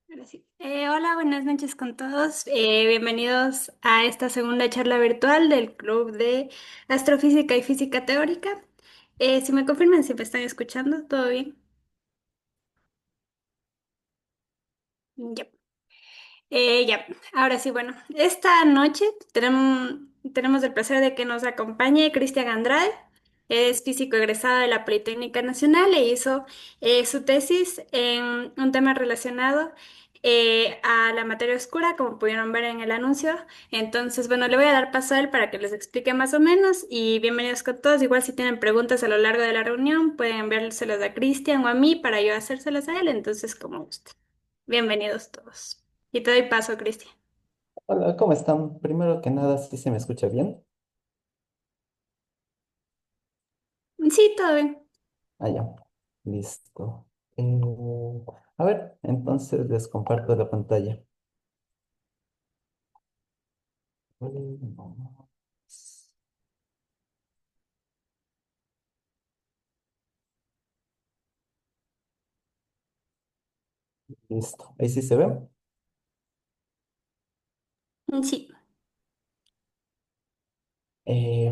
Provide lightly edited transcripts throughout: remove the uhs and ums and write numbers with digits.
Ahora sí. Hola, buenas noches con todos. Bienvenidos a esta segunda charla virtual del Club de Astrofísica y Física Teórica. Si me confirman si me están escuchando, ¿todo bien? Ya. Ya, ahora sí, bueno, esta noche tenemos el placer de que nos acompañe Cristian Andrade. Es físico egresado de la Politécnica Nacional e hizo su tesis en un tema relacionado a la materia oscura, como pudieron ver en el anuncio. Entonces, bueno, le voy a dar paso a él para que les explique más o menos y bienvenidos con todos. Igual si tienen preguntas a lo largo de la reunión, pueden enviárselas a Cristian o a mí para yo hacérselas a él, entonces como guste. Bienvenidos todos. Y te doy paso, Cristian. Hola, ¿cómo están? Primero que nada, ¿sí se me escucha bien? Sí, todo bien. Ah, ya. Listo. A ver, entonces les comparto la pantalla. Vamos. Listo. Ahí sí se ve. Sí.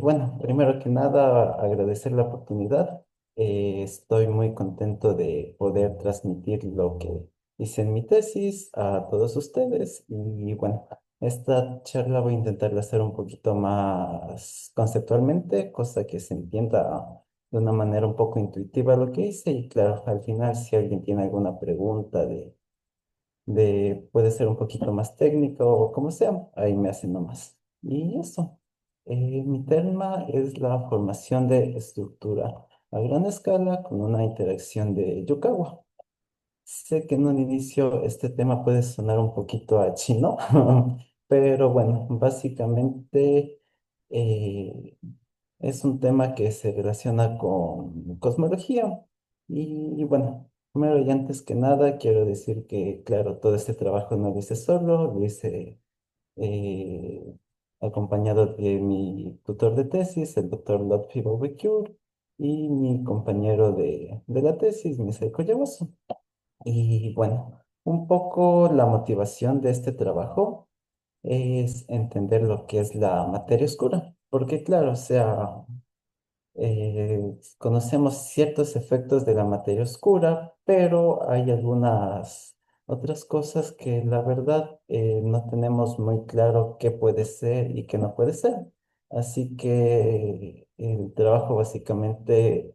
Bueno, primero que nada, agradecer la oportunidad. Estoy muy contento de poder transmitir lo que hice en mi tesis a todos ustedes. Y bueno, esta charla voy a intentar hacer un poquito más conceptualmente, cosa que se entienda de una manera un poco intuitiva lo que hice. Y claro, al final, si alguien tiene alguna pregunta puede ser un poquito más técnico o como sea, ahí me hacen nomás. Y eso, mi tema es la formación de estructura a gran escala con una interacción de Yukawa. Sé que en un inicio este tema puede sonar un poquito a chino, pero bueno, básicamente eh, es un tema que se relaciona con cosmología. Y bueno, primero y antes que nada, quiero decir que, claro, todo este trabajo no lo hice solo, lo hice eh, acompañado de mi tutor de tesis, el doctor Lotfi Bobecure, y mi compañero de la tesis, Misael Koyawasu. Y bueno, un poco la motivación de este trabajo es entender lo que es la materia oscura, porque claro, o sea, conocemos ciertos efectos de la materia oscura, pero hay algunas otras cosas que la verdad no tenemos muy claro qué puede ser y qué no puede ser. Así que el trabajo básicamente,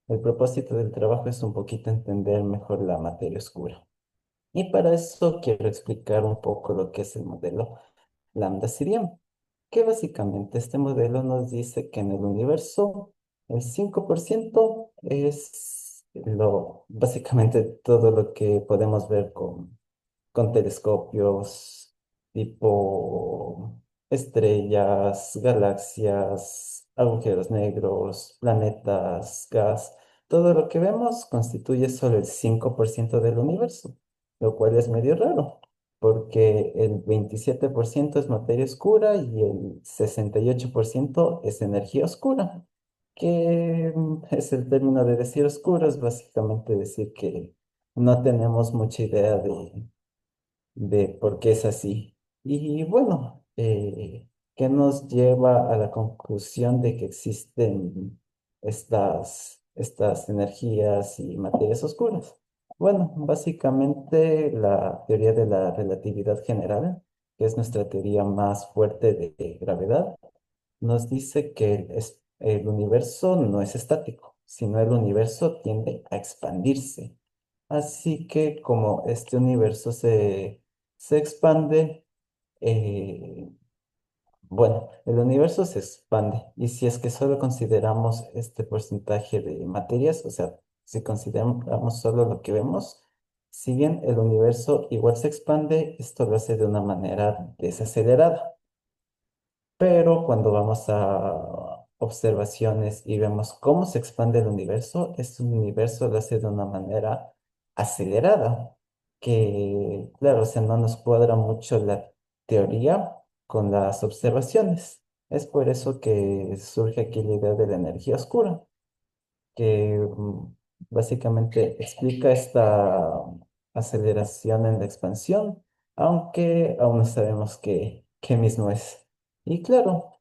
el propósito del trabajo es un poquito entender mejor la materia oscura. Y para eso quiero explicar un poco lo que es el modelo lambda siriano, que básicamente este modelo nos dice que en el universo el 5% es básicamente todo lo que podemos ver con telescopios tipo estrellas, galaxias, agujeros negros, planetas, gas. Todo lo que vemos constituye solo el 5% del universo, lo cual es medio raro, porque el 27% es materia oscura y el 68% es energía oscura, que es el término de decir oscuro, es básicamente decir que no tenemos mucha idea de por qué es así. Y bueno, ¿qué nos lleva a la conclusión de que existen estas energías y materias oscuras? Bueno, básicamente la teoría de la relatividad general, que es nuestra teoría más fuerte de gravedad, nos dice que el universo no es estático, sino el universo tiende a expandirse. Así que como este universo se expande, eh, bueno, el universo se expande y si es que solo consideramos este porcentaje de materias, o sea, si consideramos solo lo que vemos, si bien el universo igual se expande, esto lo hace de una manera desacelerada. Pero cuando vamos a observaciones y vemos cómo se expande el universo, este universo lo hace de una manera acelerada, que claro, o sea, no nos cuadra mucho la teoría con las observaciones. Es por eso que surge aquí la idea de la energía oscura, que básicamente explica esta aceleración en la expansión, aunque aún no sabemos qué mismo es. Y claro,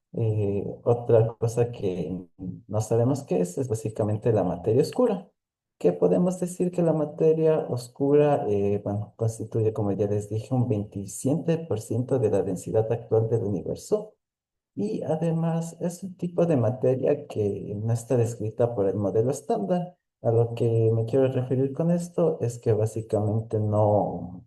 otra cosa que no sabemos qué es básicamente la materia oscura, que podemos decir que la materia oscura, bueno, constituye, como ya les dije, un 27% de la densidad actual del universo. Y además es un tipo de materia que no está descrita por el modelo estándar. A lo que me quiero referir con esto es que básicamente no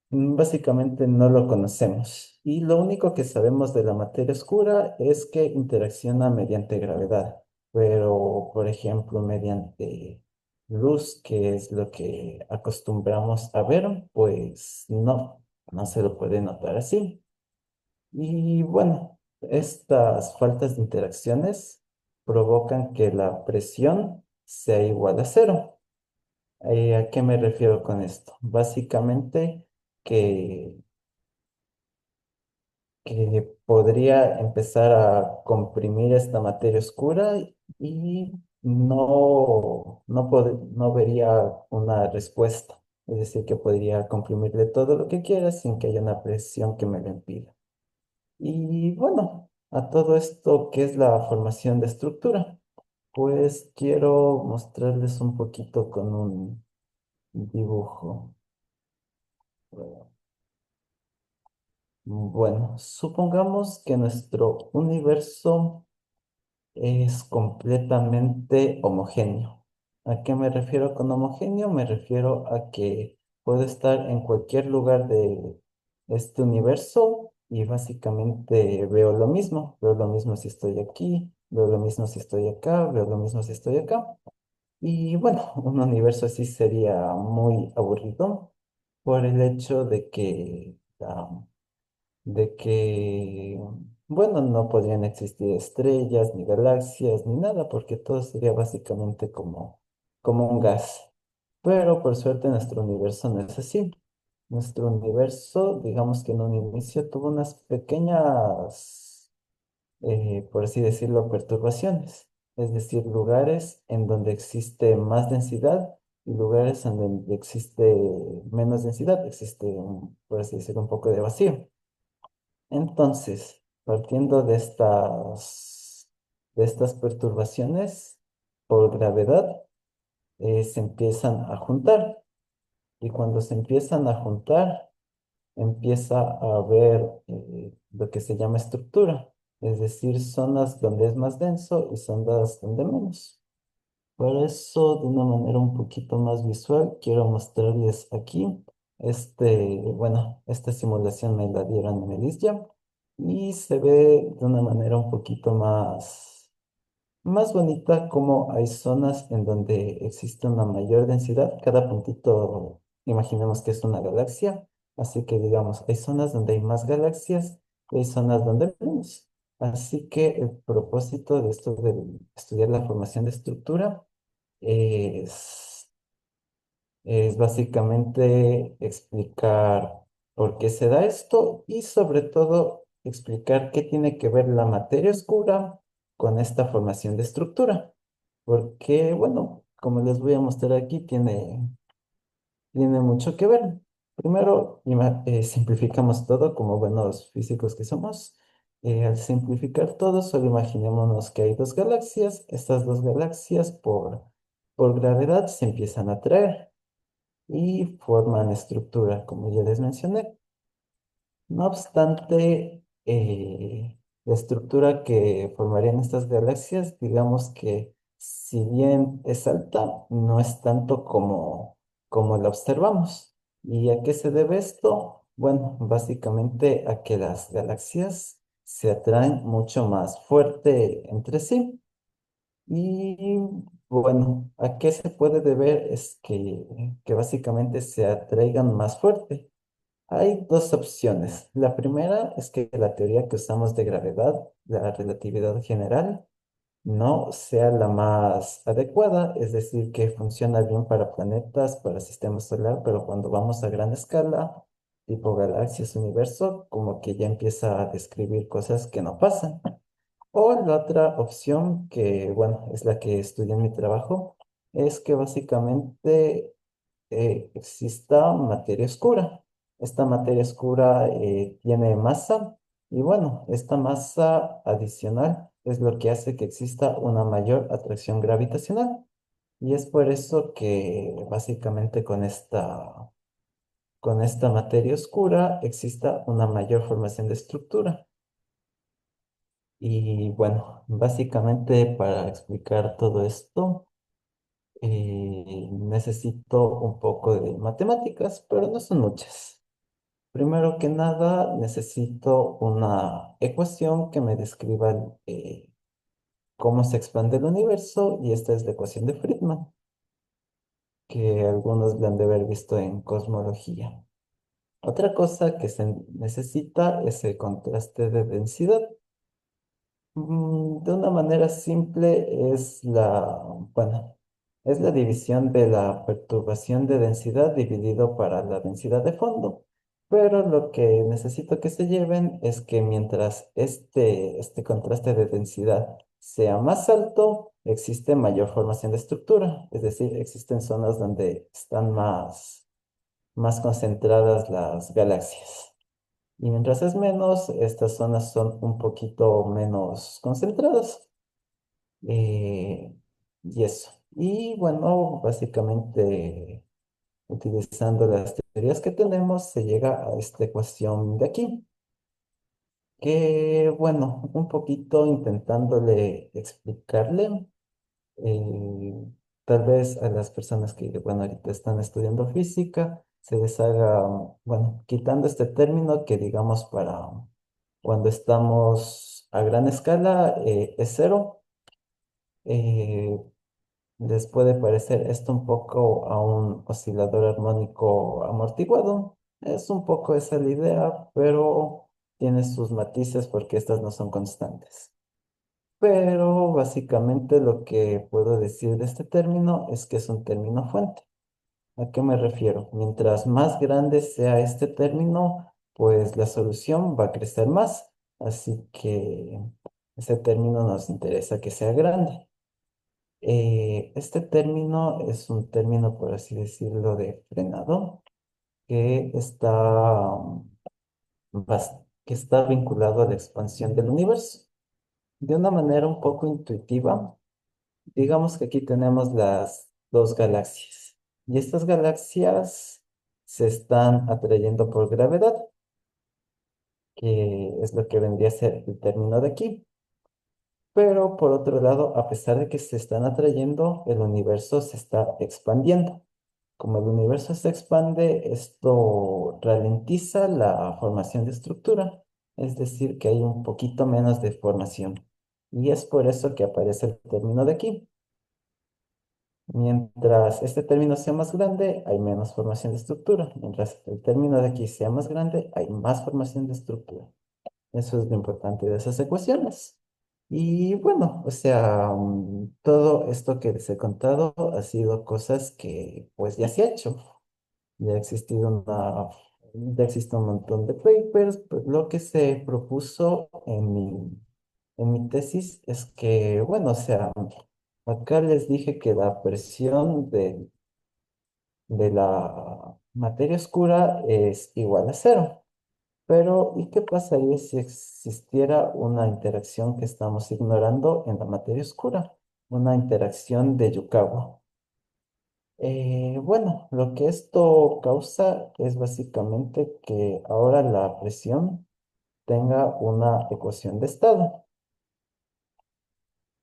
lo conocemos. Y lo único que sabemos de la materia oscura es que interacciona mediante gravedad. Pero, por ejemplo, mediante luz, que es lo que acostumbramos a ver, pues no se lo puede notar así. Y bueno, estas faltas de interacciones provocan que la presión sea igual a cero. ¿A qué me refiero con esto? Básicamente que, que podría empezar a comprimir esta materia oscura y no vería una respuesta. Es decir, que podría comprimirle todo lo que quiera sin que haya una presión que me lo impida. Y bueno, a todo esto, ¿qué es la formación de estructura? Pues quiero mostrarles un poquito con un dibujo. Bueno, supongamos que nuestro universo es completamente homogéneo. ¿A qué me refiero con homogéneo? Me refiero a que puedo estar en cualquier lugar de este universo y básicamente veo lo mismo. Veo lo mismo si estoy aquí, veo lo mismo si estoy acá, veo lo mismo si estoy acá. Y bueno, un universo así sería muy aburrido por el hecho de que, bueno, no podrían existir estrellas, ni galaxias, ni nada, porque todo sería básicamente como un gas. Pero por suerte nuestro universo no es así. Nuestro universo, digamos que en un inicio tuvo unas pequeñas, por así decirlo, perturbaciones, es decir, lugares en donde existe más densidad y lugares en donde existe menos densidad, existe, por así decirlo, un poco de vacío. Entonces, partiendo de estas perturbaciones por gravedad, se empiezan a juntar. Y cuando se empiezan a juntar, empieza a haber lo que se llama estructura, es decir, zonas donde es más denso y zonas donde menos. Por eso, de una manera un poquito más visual, quiero mostrarles aquí, bueno, esta simulación me la dieron en el ISJA y se ve de una manera un poquito más bonita como hay zonas en donde existe una mayor densidad. Cada puntito, imaginemos que es una galaxia, así que digamos, hay zonas donde hay más galaxias y hay zonas donde menos. Así que el propósito de esto de estudiar la formación de estructura es, es básicamente explicar por qué se da esto y sobre todo explicar qué tiene que ver la materia oscura con esta formación de estructura. Porque, bueno, como les voy a mostrar aquí, tiene mucho que ver. Primero, simplificamos todo como buenos físicos que somos. Al simplificar todo, solo imaginémonos que hay dos galaxias. Estas dos galaxias, por gravedad, se empiezan a atraer y forman estructura, como ya les mencioné. No obstante, la estructura que formarían estas galaxias, digamos que si bien es alta, no es tanto como la observamos. ¿Y a qué se debe esto? Bueno, básicamente a que las galaxias se atraen mucho más fuerte entre sí. Y bueno, ¿a qué se puede deber? Es que básicamente se atraigan más fuerte. Hay dos opciones. La primera es que la teoría que usamos de gravedad, la relatividad general, no sea la más adecuada, es decir, que funciona bien para planetas, para sistema solar, pero cuando vamos a gran escala, tipo galaxias, universo, como que ya empieza a describir cosas que no pasan. O la otra opción, que bueno, es la que estudié en mi trabajo, es que básicamente exista materia oscura. Esta materia oscura tiene masa y bueno, esta masa adicional es lo que hace que exista una mayor atracción gravitacional. Y es por eso que básicamente con esta materia oscura exista una mayor formación de estructura. Y bueno, básicamente para explicar todo esto, necesito un poco de matemáticas, pero no son muchas. Primero que nada, necesito una ecuación que me describa cómo se expande el universo, y esta es la ecuación de Friedman, que algunos la han de haber visto en cosmología. Otra cosa que se necesita es el contraste de densidad. De una manera simple bueno, es la división de la perturbación de densidad dividido para la densidad de fondo. Pero lo que necesito que se lleven es que mientras este contraste de densidad sea más alto, existe mayor formación de estructura. Es decir, existen zonas donde están más concentradas las galaxias. Y mientras es menos, estas zonas son un poquito menos concentradas. Eh, y eso. Y bueno, básicamente utilizando las teorías que tenemos, se llega a esta ecuación de aquí, que bueno, un poquito intentándole explicarle. eh, Tal vez a las personas que, bueno, ahorita están estudiando física, se les haga, bueno, quitando este término que digamos para cuando estamos a gran escala, es cero. eh, Les puede parecer esto un poco a un oscilador armónico amortiguado. Es un poco esa la idea, pero tiene sus matices porque estas no son constantes. Pero básicamente lo que puedo decir de este término es que es un término fuente. ¿A qué me refiero? Mientras más grande sea este término, pues la solución va a crecer más. Así que ese término nos interesa que sea grande. Este término es un término, por así decirlo, de frenado, que que está vinculado a la expansión del universo. De una manera un poco intuitiva, digamos que aquí tenemos las dos galaxias y estas galaxias se están atrayendo por gravedad, que es lo que vendría a ser el término de aquí. Pero por otro lado, a pesar de que se están atrayendo, el universo se está expandiendo. Como el universo se expande, esto ralentiza la formación de estructura, es decir, que hay un poquito menos de formación. Y es por eso que aparece el término de aquí. Mientras este término sea más grande, hay menos formación de estructura. Mientras el término de aquí sea más grande, hay más formación de estructura. Eso es lo importante de esas ecuaciones. Y bueno, o sea, todo esto que les he contado ha sido cosas que pues ya se ha hecho. Ya ha existido ya existe un montón de papers. Pues, lo que se propuso en mi tesis es que, bueno, o sea, acá les dije que la presión de la materia oscura es igual a cero. Pero, ¿y qué pasaría si existiera una interacción que estamos ignorando en la materia oscura? Una interacción de Yukawa. Bueno, lo que esto causa es básicamente que ahora la presión tenga una ecuación de estado.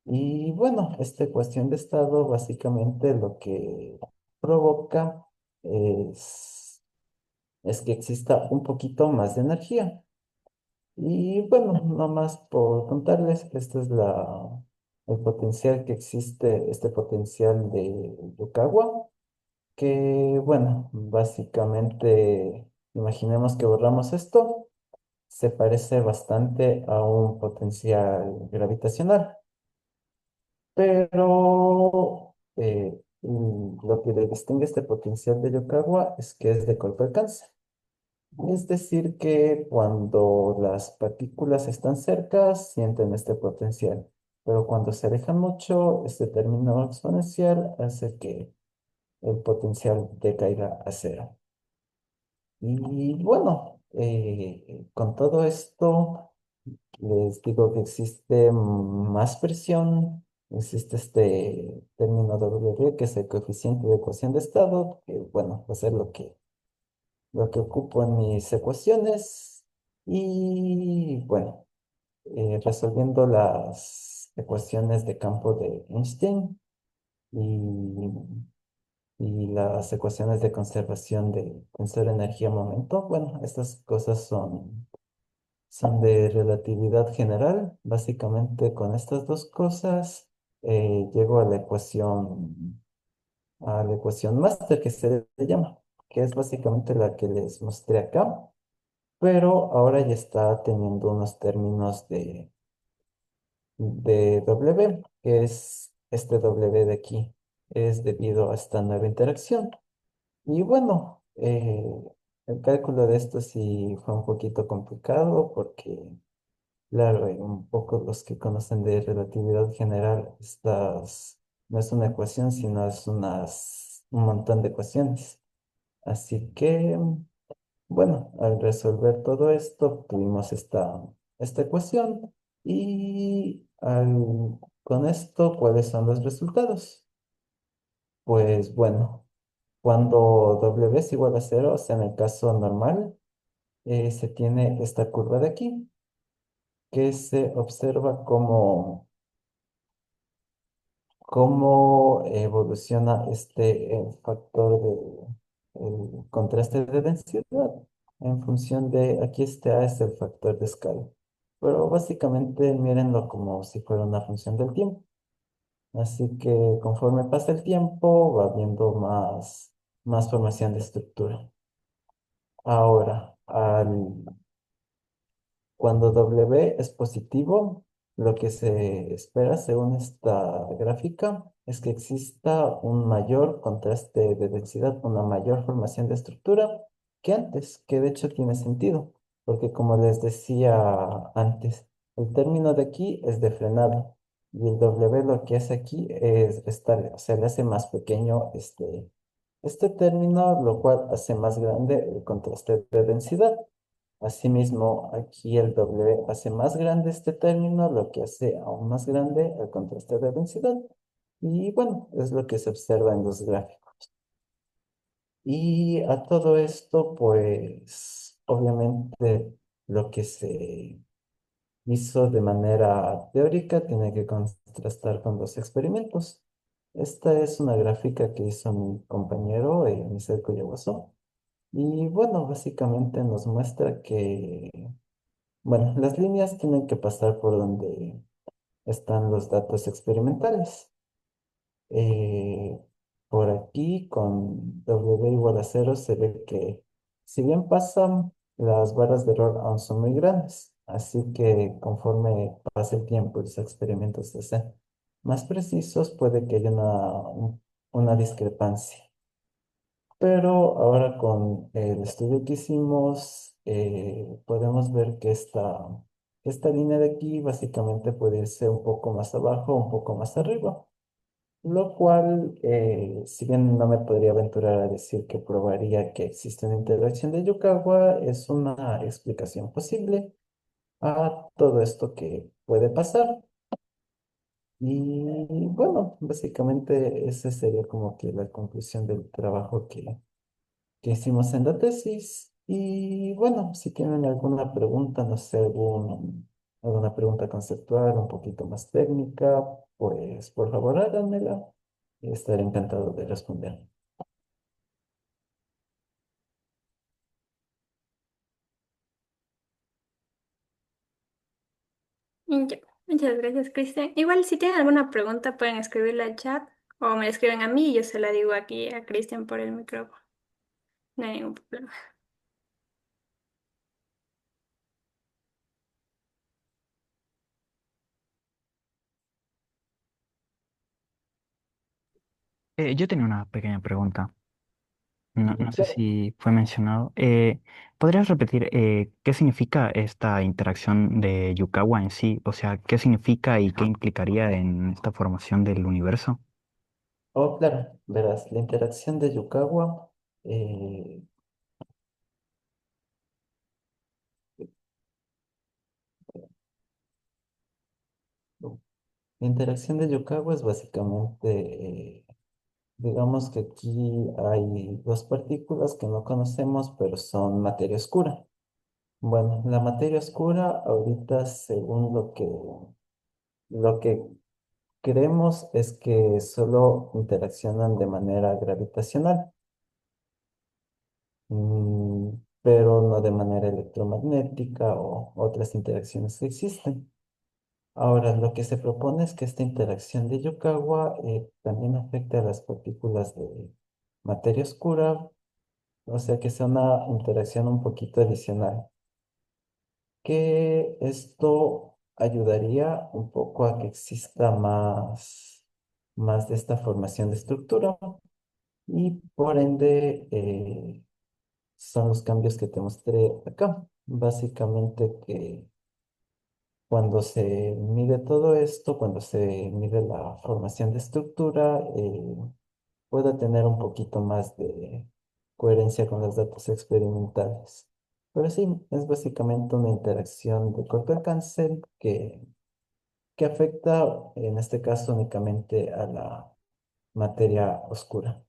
Y bueno, esta ecuación de estado básicamente lo que provoca es, es que exista un poquito más de energía. Y bueno, no más por contarles, este es el potencial que existe, este potencial de Yukawa, que bueno, básicamente, imaginemos que borramos esto, se parece bastante a un potencial gravitacional, pero lo que le distingue este potencial de Yukawa es que es de corto alcance. Es decir, que cuando las partículas están cerca, sienten este potencial, pero cuando se alejan mucho, este término exponencial hace que el potencial decaiga a cero. Y bueno, con todo esto, les digo que existe más presión, existe este término W, que es el coeficiente de ecuación de estado, que bueno, va a ser lo que ocupo en mis ecuaciones. Y bueno, resolviendo las ecuaciones de campo de Einstein y, y las ecuaciones de conservación de tensor energía-momento, bueno, estas cosas son de relatividad general. Básicamente con estas dos cosas llego a la ecuación máster que se le llama, que es básicamente la que les mostré acá, pero ahora ya está teniendo unos términos de W, que es este W de aquí, es debido a esta nueva interacción. Y bueno, el cálculo de esto sí fue un poquito complicado porque, claro, un poco los que conocen de relatividad general, estas no es una ecuación, sino es un montón de ecuaciones. Así que, bueno, al resolver todo esto, tuvimos esta ecuación y con esto, ¿cuáles son los resultados? Pues bueno, cuando W es igual a cero, o sea, en el caso normal, se tiene esta curva de aquí, que se observa cómo evoluciona el factor el contraste de densidad en función de, aquí este A es el factor de escala. Pero básicamente mírenlo como si fuera una función del tiempo. Así que conforme pasa el tiempo va habiendo más formación de estructura. Ahora, cuando W es positivo, lo que se espera según esta gráfica es que exista un mayor contraste de densidad, una mayor formación de estructura que antes, que de hecho tiene sentido, porque como les decía antes, el término de aquí es de frenado y el W lo que hace aquí es restar, o sea, le hace más pequeño este término, lo cual hace más grande el contraste de densidad. Asimismo, aquí el W hace más grande este término, lo que hace aún más grande el contraste de densidad. Y bueno, es lo que se observa en los gráficos. Y a todo esto, pues, obviamente, lo que se hizo de manera teórica tiene que contrastar con los experimentos. Esta es una gráfica que hizo mi compañero, Misael Kuyawaso. Y bueno, básicamente nos muestra que bueno, las líneas tienen que pasar por donde están los datos experimentales. Eh, por aquí, con W igual a cero, se ve que si bien pasan, las barras de error aún son muy grandes. Así que conforme pase el tiempo y los experimentos se sean más precisos, puede que haya una discrepancia. Pero ahora con el estudio que hicimos, podemos ver que esta línea de aquí básicamente puede irse un poco más abajo, un poco más arriba, lo cual, si bien no me podría aventurar a decir que probaría que existe una interacción de Yukawa, es una explicación posible a todo esto que puede pasar. Y bueno, básicamente esa sería como que la conclusión del trabajo que hicimos en la tesis. Y bueno, si tienen alguna pregunta, no sé, alguna pregunta conceptual, un poquito más técnica, pues por favor háganmela y estaré encantado de responder. Y ya. Muchas gracias, Cristian. Igual, si tienen alguna pregunta, pueden escribirla al chat o me escriben a mí y yo se la digo aquí a Cristian por el micrófono. No hay ningún problema. Yo tenía una pequeña pregunta. No sé Claro. si fue mencionado. ¿Podrías repetir qué significa esta interacción de Yukawa en sí? O sea, ¿qué significa y qué implicaría en esta formación del universo? Oh, claro, verás, la interacción de Yukawa, eh, la interacción de Yukawa es básicamente, digamos que aquí hay dos partículas que no conocemos, pero son materia oscura. Bueno, la materia oscura ahorita, según lo que creemos, es que solo interaccionan de manera gravitacional, mm, pero no de manera electromagnética o otras interacciones que existen. Ahora, lo que se propone es que esta interacción de Yukawa también afecte a las partículas de materia oscura, o sea que sea una interacción un poquito adicional, que esto ayudaría un poco a que exista más de esta formación de estructura y por ende son los cambios que te mostré acá. Básicamente que cuando se mide todo esto, cuando se mide la formación de estructura, pueda tener un poquito más de coherencia con los datos experimentales. Pero sí, es básicamente una interacción de corto alcance que afecta, en este caso, únicamente a la materia oscura.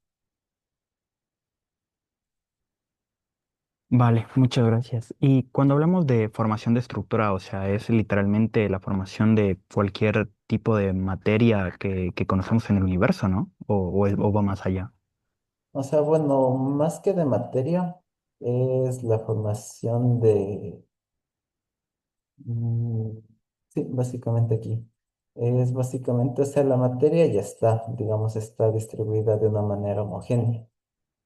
Vale, muchas gracias. Y cuando hablamos de formación de estructura, o sea, es literalmente la formación de cualquier tipo de materia que conocemos en el universo, ¿no? O va más allá. O sea, bueno, más que de materia, es la formación de. Mm, sí, básicamente aquí. Es básicamente, o sea, la materia ya está, digamos, está distribuida de una manera homogénea.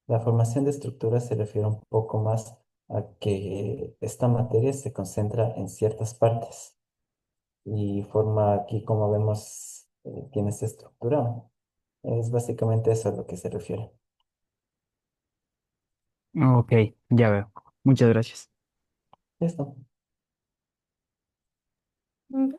La formación de estructuras se refiere un poco más a que esta materia se concentra en ciertas partes y forma aquí, como vemos, tiene esta estructura. Es básicamente eso a lo que se refiere. Ok, ya veo. Muchas gracias. Listo. Mm,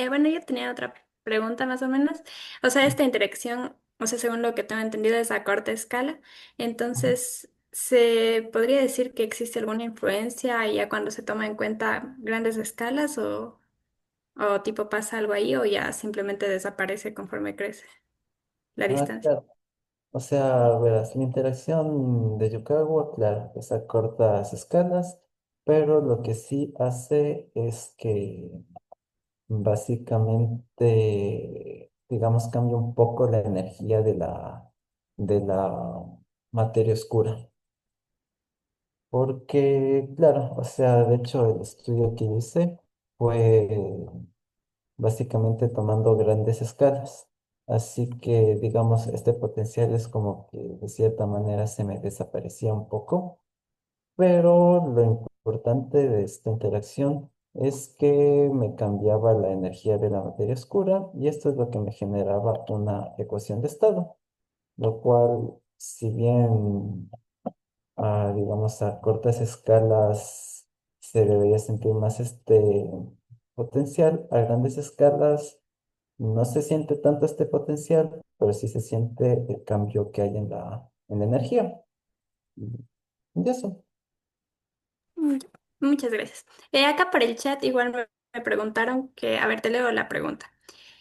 bueno, yo tenía otra pregunta más o menos. O sea, esta interacción, o sea, según lo que tengo entendido, es a corta escala. Entonces, ¿se podría decir que existe alguna influencia ya cuando se toma en cuenta grandes escalas o tipo pasa algo ahí o ya simplemente desaparece conforme crece la Ah, distancia? claro. O sea, verás, la interacción de Yukawa, claro, es a cortas escalas, pero lo que sí hace es que básicamente, digamos, cambia un poco la energía de la materia oscura. Porque, claro, o sea, de hecho, el estudio que hice fue básicamente tomando grandes escalas. Así que, digamos, este potencial es como que de cierta manera se me desaparecía un poco, pero lo importante de esta interacción es que me cambiaba la energía de la materia oscura y esto es lo que me generaba una ecuación de estado, lo cual, si bien, digamos, a cortas escalas se debería sentir más este potencial, a grandes escalas no se siente tanto este potencial, pero sí se siente el cambio que hay en la energía. Y eso, Mm, Muchas gracias. Acá por el chat igual me preguntaron que, a ver, te leo la pregunta.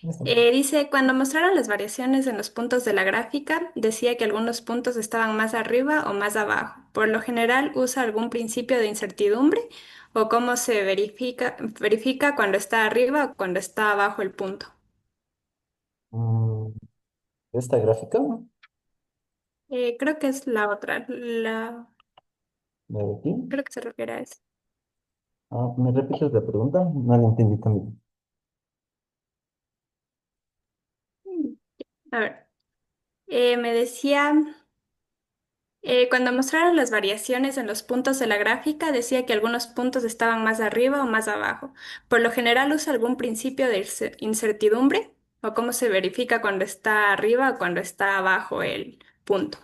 eso. Dice, cuando mostraron las variaciones en los puntos de la gráfica, decía que algunos puntos estaban más arriba o más abajo. Por lo general, ¿usa algún principio de incertidumbre o cómo se verifica cuando está arriba o cuando está abajo el punto? Mm, esta gráfica, ¿no? Creo que es la otra. De aquí. Creo que se refiere a eso. ¿Me repites la pregunta? No la entendí también. Mm, A ver, me decía. Cuando mostraron las variaciones en los puntos de la gráfica, decía que algunos puntos estaban más arriba o más abajo. Por lo general, ¿usa algún principio de incertidumbre? ¿O cómo se verifica cuando está arriba o cuando está abajo el punto?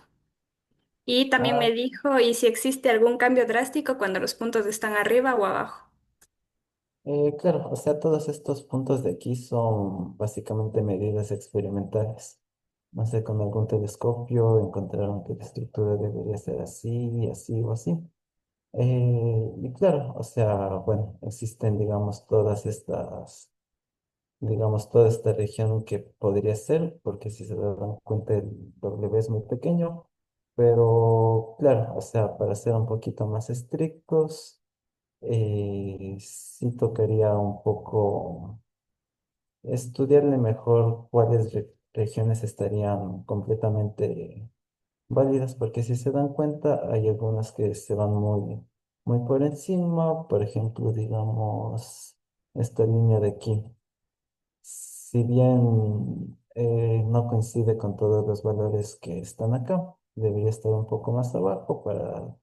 Y también me Ah, dijo, ¿y si existe algún cambio drástico cuando los puntos están arriba o abajo? claro, o sea, todos estos puntos de aquí son básicamente medidas experimentales. no sé, con algún telescopio encontraron que la estructura debería ser así, así o así. Y claro, o sea, bueno, existen, digamos, digamos, toda esta región que podría ser, porque si se dan cuenta el W es muy pequeño, pero claro, o sea, para ser un poquito más estrictos, sí tocaría un poco estudiarle mejor cuáles regiones estarían completamente válidas, porque si se dan cuenta, hay algunas que se van muy por encima, por ejemplo, digamos, esta línea de aquí. Si bien no coincide con todos los valores que están acá, debería estar un poco más abajo para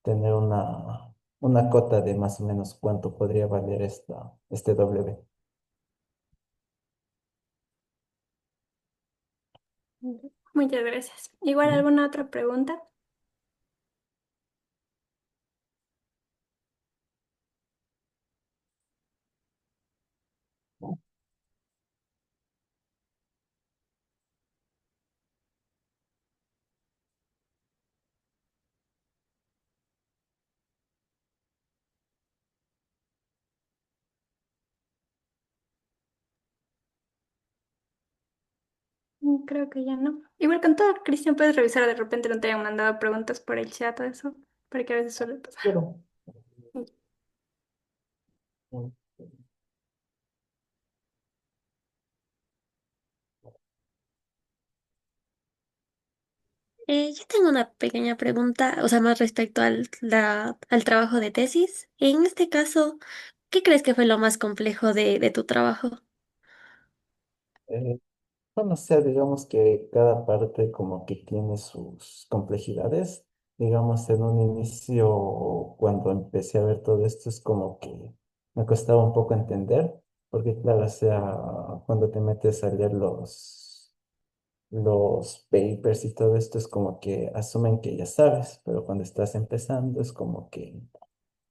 tener una cota de más o menos cuánto podría valer este W. Muchas gracias. ¿Igual Ujú. alguna otra pregunta? Creo que ya no. Igual con todo, Cristian, puedes revisar de repente no te hayan mandado preguntas por el chat o eso, porque a veces suele pasar. Pero, mm, Yo tengo una pequeña pregunta, o sea, más respecto al trabajo de tesis. En este caso, ¿qué crees que fue lo más complejo de tu trabajo? eh, bueno, o sea, digamos que cada parte como que tiene sus complejidades. Digamos, en un inicio, cuando empecé a ver todo esto, es como que me costaba un poco entender, porque claro, o sea, cuando te metes a leer los papers y todo esto, es como que asumen que ya sabes, pero cuando estás empezando es como que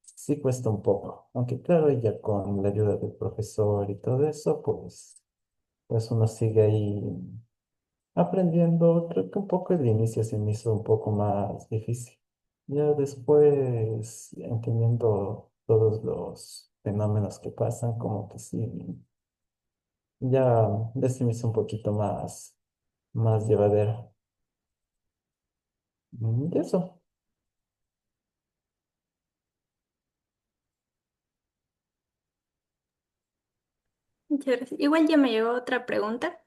sí cuesta un poco. Aunque claro, ya con la ayuda del profesor y todo eso, pues uno sigue ahí aprendiendo. Creo que un poco el inicio se me hizo un poco más difícil. Ya después, entendiendo todos los fenómenos que pasan, como que sí, ya se me hizo un poquito más llevadero. Y eso. Muchas gracias. Igual ya me llegó otra pregunta.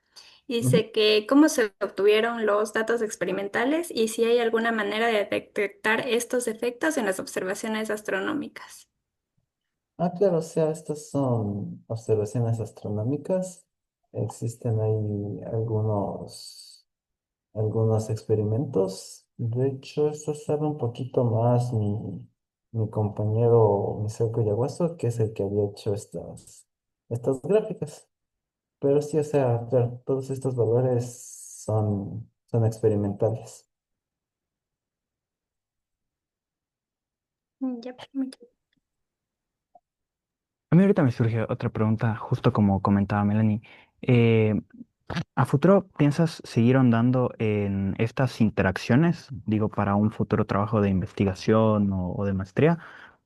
Ujú. Dice que cómo se obtuvieron los datos experimentales y si hay alguna manera de detectar estos efectos en las observaciones astronómicas. Ah, claro, o sea, estas son observaciones astronómicas. Existen ahí algunos experimentos. De hecho, esto sabe un poquito más mi compañero Misako Yaguaso, que es el que había hecho estas gráficas. Pero sí, o sea, claro, todos estos valores son experimentales. Ya, muchas- A mí ahorita me surge otra pregunta, justo como comentaba Melanie. Eh, ¿A futuro piensas seguir ahondando en estas interacciones, digo, para un futuro trabajo de investigación o de maestría?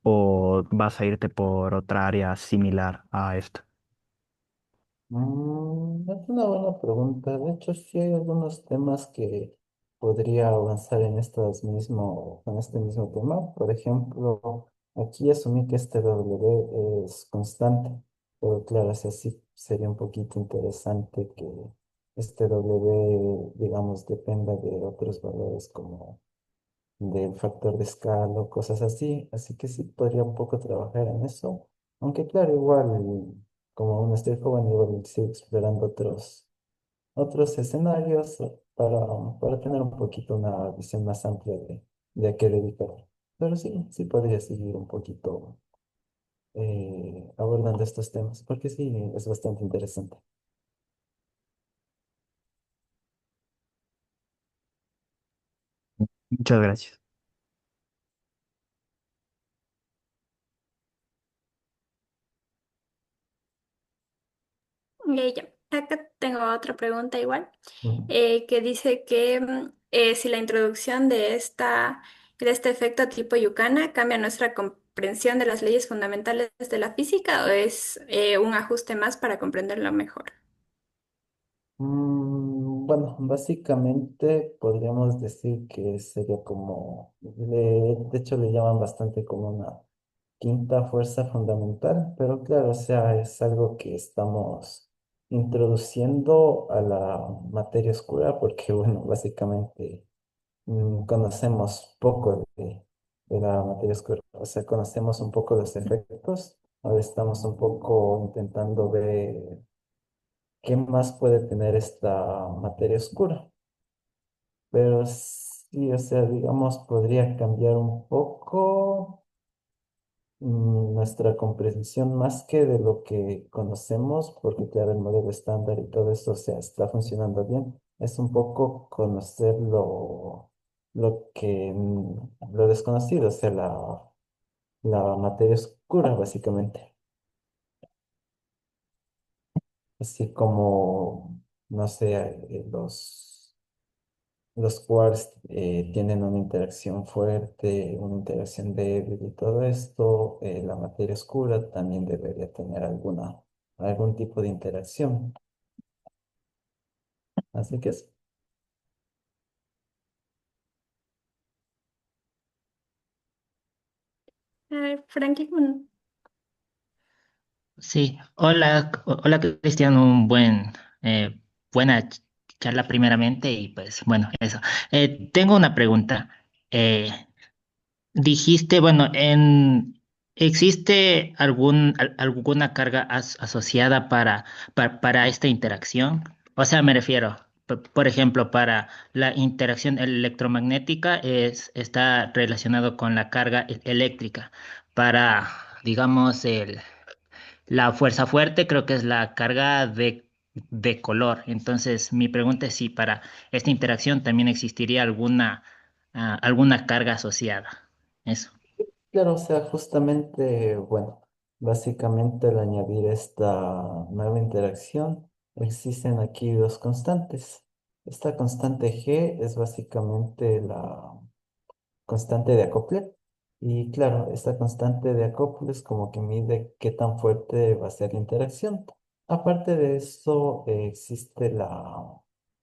¿O vas a irte por otra área similar a esta? Es una buena pregunta. De hecho, sí hay algunos temas que podría avanzar con este mismo tema. Por ejemplo, aquí asumí que este W es constante, pero claro, o sea, sí sería un poquito interesante que este W, digamos, dependa de otros valores como del factor de escala o cosas así. Así que sí podría un poco trabajar en eso. Aunque claro, igual, como aún estoy joven, igual sigo explorando otros escenarios para tener un poquito una visión más amplia de a qué dedicar. Pero sí, sí podría seguir un poquito abordando estos temas, porque sí, es bastante interesante. Muchas gracias. ya. Acá tengo otra pregunta igual, Ujú. que dice que si la introducción de este efecto tipo Yucana cambia nuestra comprensión de las leyes fundamentales de la física o es un ajuste más para comprenderlo mejor. Bueno, básicamente podríamos decir que sería como, de hecho le llaman bastante como una quinta fuerza fundamental, pero claro, o sea, es algo que estamos introduciendo a la materia oscura porque, bueno, básicamente conocemos poco de la materia oscura, o sea, conocemos un poco los efectos, ahora estamos un poco intentando ver qué más puede tener esta materia oscura, pero sí, o sea, digamos, podría cambiar un poco nuestra comprensión más que de lo que conocemos, porque claro, el modelo estándar y todo eso, o sea, está funcionando bien. Es un poco conocer lo desconocido, o sea, la materia oscura, básicamente. Así como, no sé, los quarks tienen una interacción fuerte, una interacción débil y todo esto. La materia oscura también debería tener algún tipo de interacción. Así que es, Frankie, Sí, hola, hola Cristian, un buena charla primeramente y pues bueno, eso. Tengo una pregunta. Eh, Dijiste, bueno, ¿existe alguna carga asociada para esta interacción? O sea, me refiero, por ejemplo, para la interacción electromagnética está relacionado con la carga eléctrica. Para, digamos, la fuerza fuerte creo que es la carga de color. Entonces, mi pregunta es si para esta interacción también existiría alguna carga asociada. Eso. claro, o sea, justamente, bueno, básicamente al añadir esta nueva interacción, existen aquí dos constantes. Esta constante G es básicamente la constante de acople. Y claro, esta constante de acople es como que mide qué tan fuerte va a ser la interacción. Aparte de eso, existe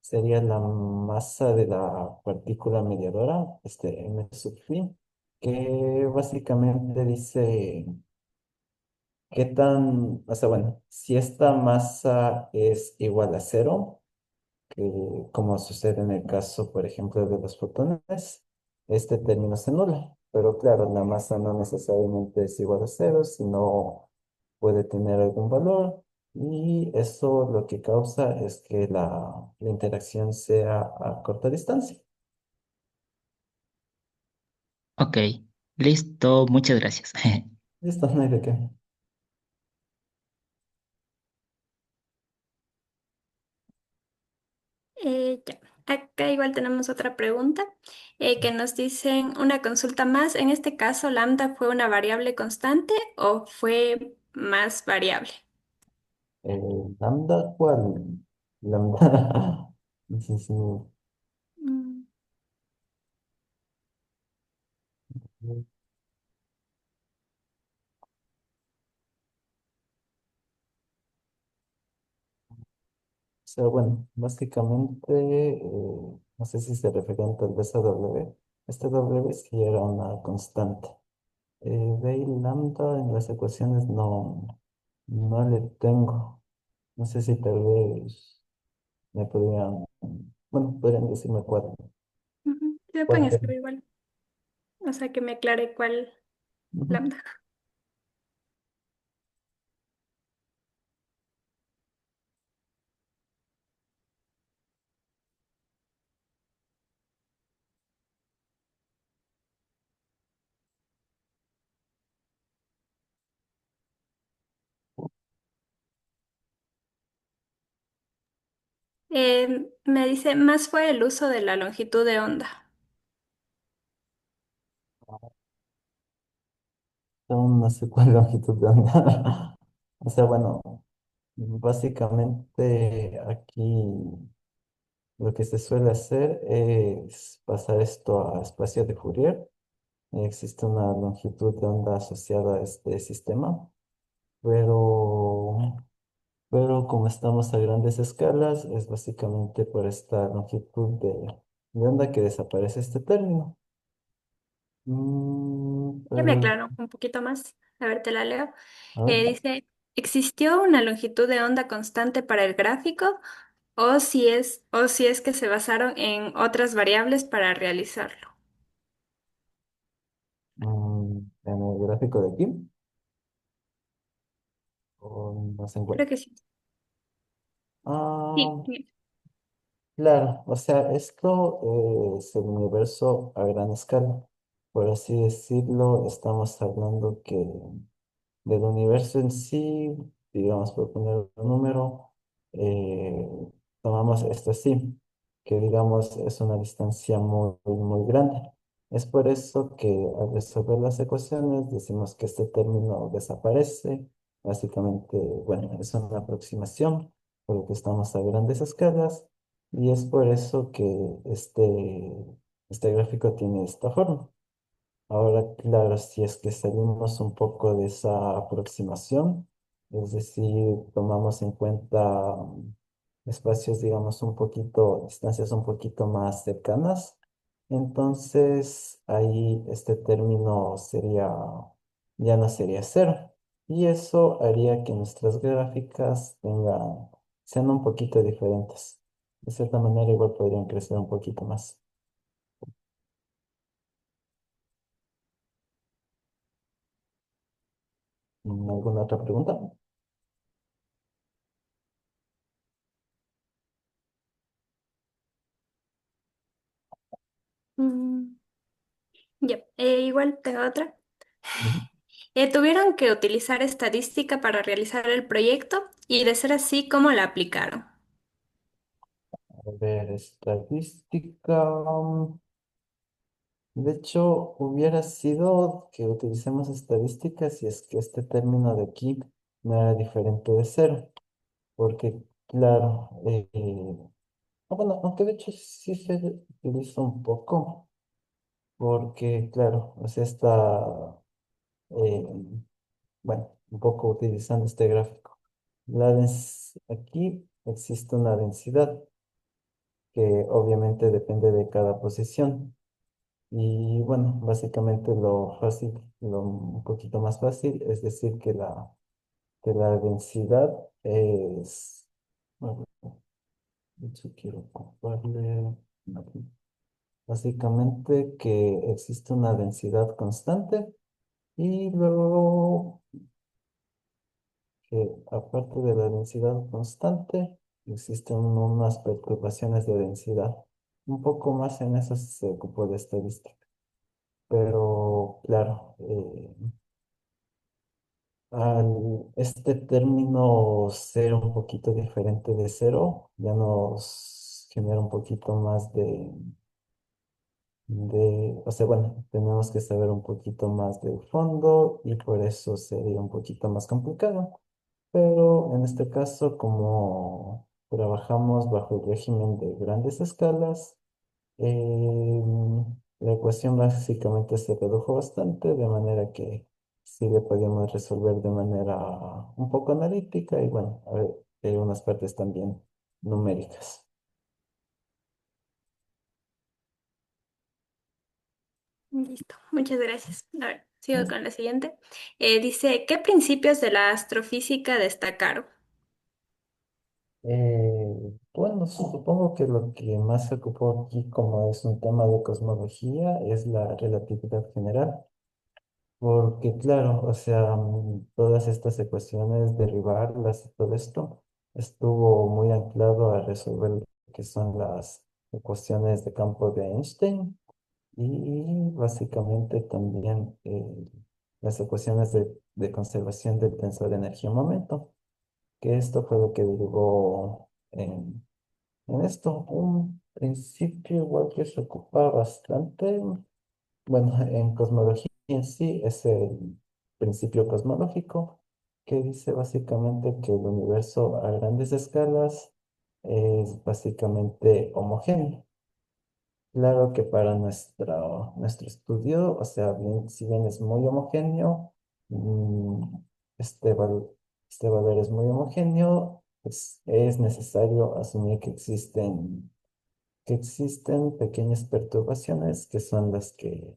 sería la masa de la partícula mediadora, este M sub phi, que básicamente dice qué tan, o sea, bueno, si esta masa es igual a cero, que, como sucede en el caso, por ejemplo, de los fotones, este término se anula. Pero claro, la masa no necesariamente es igual a cero, sino puede tener algún valor. Y eso lo que causa es que la interacción sea a corta distancia. Ok, listo, muchas gracias. Listo, no hay de qué. Ya. Acá igual tenemos otra pregunta que nos dicen una consulta más. En este caso, lambda fue una variable constante o fue más variable. Lambda, ¿cuál? Lambda. Sí, sí. Mm, O sea, bueno, básicamente, no sé si se refieren tal vez a W. Este W sí era una constante. De ahí lambda en las ecuaciones no le tengo. No sé si tal vez me podrían, bueno, podrían decirme ujú. Se pueden cuál sería. escribir igual. O sea, que me aclare cuál Ujú. lambda. Me dice, más fue el uso de la longitud de onda. Aún no sé cuál longitud de onda. O sea, bueno. Básicamente aquí lo que se suele hacer es pasar esto a espacio de Fourier. Existe una longitud de onda asociada a este sistema, pero, pero como estamos a grandes escalas, es básicamente por esta longitud de onda que desaparece este término. Ya me Pero, aclaro un poquito más. A ver, te la leo. a ver, Dice, ¿existió una longitud de onda constante para el gráfico o si es que se basaron en otras variables para realizarlo? en el gráfico de aquí, o no se Creo encuentra. que sí. Sí, Ah, sí. claro, o sea, esto es el universo a gran escala. Por así decirlo, estamos hablando que del universo en sí, digamos, por poner un número, eh, tomamos esto así, que digamos es una distancia muy grande. Es por eso que al resolver las ecuaciones decimos que este término desaparece. Básicamente, bueno, es una aproximación, por lo que estamos a grandes escalas, y es por eso que este gráfico tiene esta forma. Ahora, claro, si es que salimos un poco de esa aproximación, es decir, tomamos en cuenta espacios, digamos, un poquito, distancias un poquito más cercanas, entonces ahí este término ya no sería cero. Y eso haría que nuestras gráficas sean un poquito diferentes. De cierta manera, igual podrían crecer un poquito más. ¿Alguna otra pregunta? Mm, ya, igual tengo otra. Ujú. Tuvieron que utilizar estadística para realizar el proyecto y de ser así, ¿cómo la aplicaron? A ver, estadística. De hecho, hubiera sido que utilicemos estadística si es que este término de aquí no era diferente de cero. Porque, claro, bueno, aunque de hecho sí se utiliza un poco. Porque, claro, o sea, eh, bueno, un poco utilizando este gráfico. Aquí existe una densidad que obviamente depende de cada posición. Y bueno, básicamente lo fácil, lo un poquito más fácil es decir que la densidad es, bueno, de hecho quiero ocuparle aquí. Básicamente que existe una densidad constante y luego que aparte de la densidad constante existen unas perturbaciones de densidad. Un poco más en eso se ocupó de estadística. Pero claro, al este término ser un poquito diferente de cero, ya nos genera un poquito más o sea, bueno, tenemos que saber un poquito más del fondo y por eso sería un poquito más complicado. Pero en este caso, como trabajamos bajo el régimen de grandes escalas, la ecuación básicamente se redujo bastante, de manera que sí le podíamos resolver de manera un poco analítica y bueno, a ver, unas partes también numéricas. Listo, muchas gracias. A ver, sigo con la siguiente. Dice, ¿qué principios de la astrofísica destacaron? Bueno, supongo que lo que más se ocupó aquí, como es un tema de cosmología, es la relatividad general. Porque claro, o sea, todas estas ecuaciones, derribarlas y todo esto, estuvo muy anclado a resolver lo que son las ecuaciones de campo de Einstein y básicamente también las ecuaciones de conservación del tensor de energía-momento, que esto fue lo que derivó en esto. Un principio igual que se ocupa bastante. Bueno, en cosmología en sí es el principio cosmológico, que dice básicamente que el universo a grandes escalas es básicamente homogéneo. Claro que para nuestro estudio, o sea, si bien es muy homogéneo, mm, este, este valor es muy homogéneo, pues es necesario asumir que existen pequeñas perturbaciones que son las que,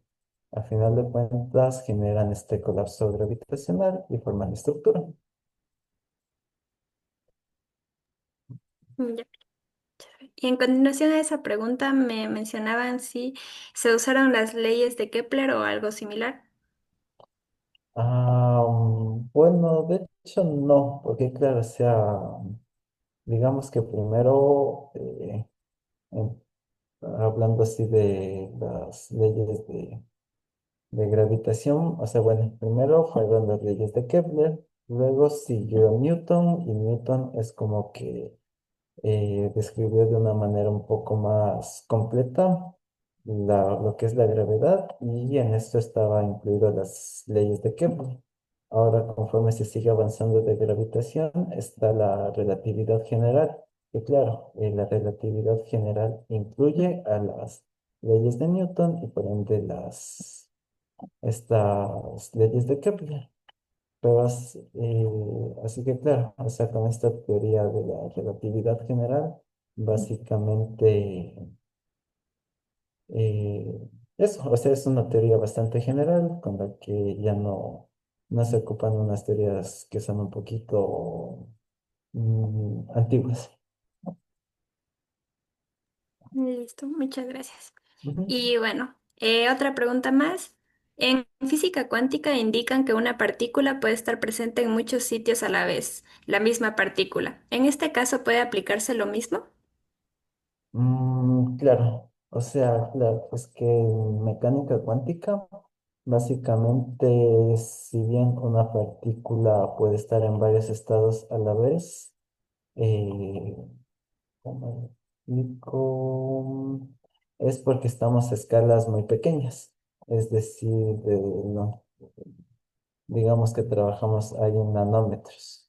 a final de cuentas, generan este colapso gravitacional y forman la estructura. Ya. Y en continuación a esa pregunta me mencionaban si se usaron las leyes de Kepler o algo similar. Bueno, de hecho no, porque claro, o sea, digamos que primero, hablando así de las leyes de gravitación, o sea, bueno, primero fueron las leyes de Kepler, luego siguió Newton, y Newton es como que describió de una manera un poco más completa lo que es la gravedad, y en esto estaba incluido las leyes de Kepler. Ahora, conforme se sigue avanzando de gravitación, está la relatividad general, que claro, la relatividad general incluye a las leyes de Newton y por ende estas leyes de Kepler. Pero así que claro, o sea, con esta teoría de la relatividad general, básicamente eso, o sea, es una teoría bastante general con la que ya no se ocupan unas teorías que son un poquito antiguas. Listo, muchas gracias. Ujú. Y bueno, otra pregunta más. En física cuántica indican que una partícula puede estar presente en muchos sitios a la vez, la misma partícula. ¿En este caso puede aplicarse lo mismo? Claro, o sea, claro, es que en mecánica cuántica, básicamente, si bien una partícula puede estar en varios estados a la vez, eh, ¿cómo explico? Es porque estamos a escalas muy pequeñas, es decir, no, digamos que trabajamos ahí en nanómetros.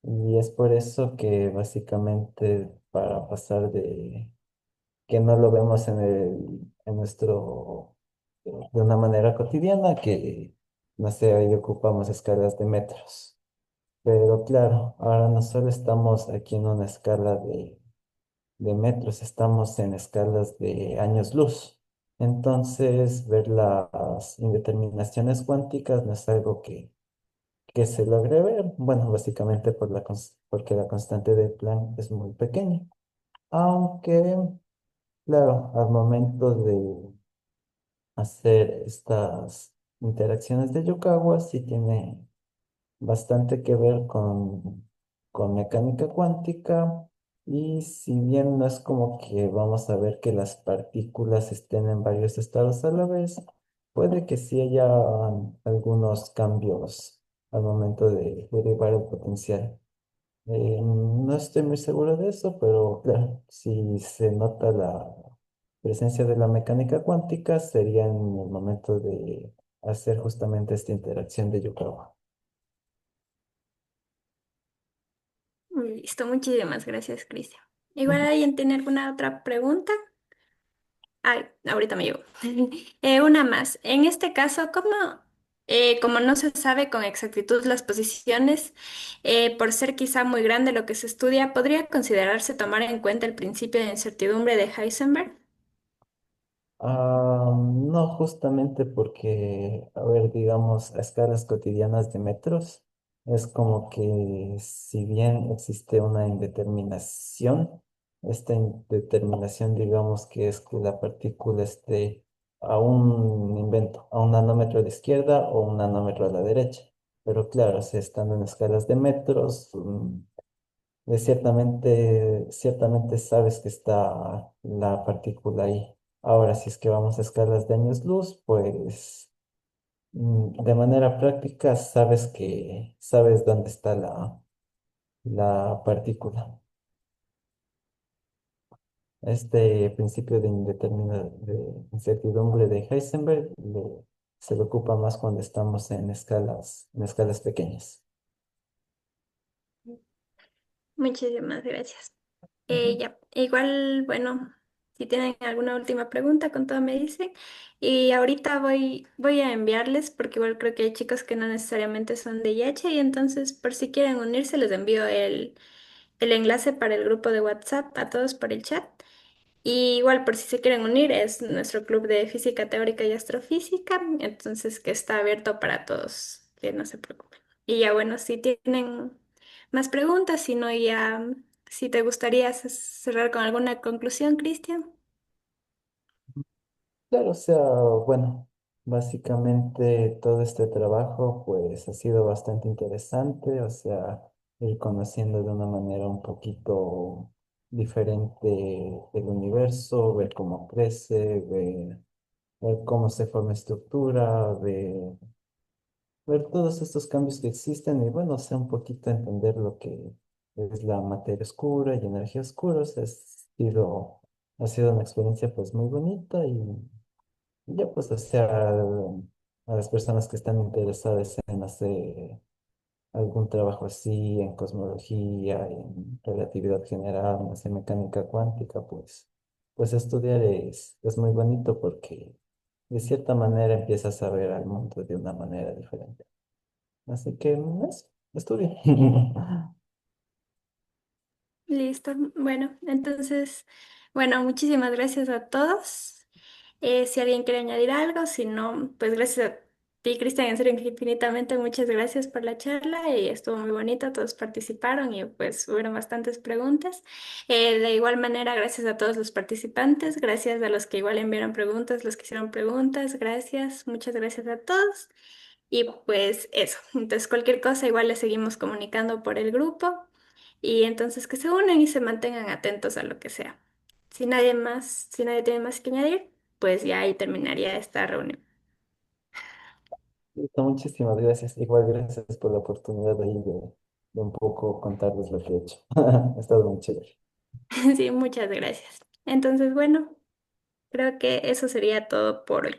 Y es por eso que básicamente para pasar de que no lo vemos en nuestro, de una manera cotidiana, que no sé, ahí ocupamos escalas de metros. Pero claro, ahora no solo estamos aquí en una escala de metros, estamos en escalas de años luz. Entonces, ver las indeterminaciones cuánticas no es algo que se logre ver, bueno, básicamente porque la constante de Planck es muy pequeña. Aunque, claro, al momento de hacer estas interacciones de Yukawa sí tiene bastante que ver con mecánica cuántica, y si bien no es como que vamos a ver que las partículas estén en varios estados a la vez, puede que sí haya algunos cambios al momento de derivar el potencial. No estoy muy seguro de eso, pero claro, si se nota la presencia de la mecánica cuántica, sería en el momento de hacer justamente esta interacción de Yukawa. Listo, muchísimas gracias, Cristian. Igual alguien tiene alguna otra pregunta. Ay, ahorita me llegó. Una más. En este caso, como no se sabe con exactitud las posiciones, por ser quizá muy grande lo que se estudia, ¿podría considerarse tomar en cuenta el principio de incertidumbre de Heisenberg? No, justamente porque, a ver, digamos, a escalas cotidianas de metros, es como que si bien existe una indeterminación, esta indeterminación, digamos, que es que la partícula esté a un invento, a un nanómetro a la izquierda o un nanómetro a la derecha. Pero claro, si estando en escalas de metros, ciertamente sabes que está la partícula ahí. Ahora, si es que vamos a escalas de años luz, pues de manera práctica sabes dónde está la partícula. Este principio de incertidumbre de Heisenberg se le ocupa más cuando estamos en escalas pequeñas. Muchísimas gracias. Ujú. Ya, igual, bueno, si tienen alguna última pregunta, con todo me dicen. Y ahorita voy a enviarles, porque igual creo que hay chicos que no necesariamente son de IH, y entonces por si quieren unirse, les envío el enlace para el grupo de WhatsApp a todos por el chat. Y igual por si se quieren unir, es nuestro club de física teórica y astrofísica, entonces que está abierto para todos, que no se preocupen. Y ya bueno, si tienen más preguntas, si no ya, si te gustaría cerrar con alguna conclusión, Cristian. Claro, o sea, bueno, básicamente todo este trabajo pues ha sido bastante interesante, o sea, ir conociendo de una manera un poquito diferente el universo, ver cómo crece, ver cómo se forma estructura, ver todos estos cambios que existen y bueno, o sea, un poquito entender lo que es la materia oscura y energía oscura, o sea, ha sido una experiencia pues muy bonita y ya pues, o sea, a las personas que están interesadas en hacer algún trabajo así, en cosmología, en relatividad general, no sé, mecánica cuántica, pues estudiar es muy bonito porque de cierta manera empiezas a ver al mundo de una manera diferente. Así que eso, estudie. Listo. Bueno, entonces, bueno, muchísimas gracias a todos. Si alguien quiere añadir algo, si no, pues gracias a ti, Cristian, en serio, infinitamente muchas gracias por la charla y estuvo muy bonito, todos participaron y pues hubieron bastantes preguntas. De igual manera, gracias a todos los participantes, gracias a los que igual enviaron preguntas, los que hicieron preguntas, gracias, muchas gracias a todos. Y pues eso, entonces cualquier cosa igual les seguimos comunicando por el grupo y entonces que se unan y se mantengan atentos a lo que sea. Si nadie tiene más que añadir, pues ya ahí terminaría esta reunión. Listo, muchísimas gracias. Igual gracias por la oportunidad ahí de un poco contarles lo que he hecho. Ha estado muy chévere. Sí, muchas gracias. Entonces, bueno, creo que eso sería todo por hoy.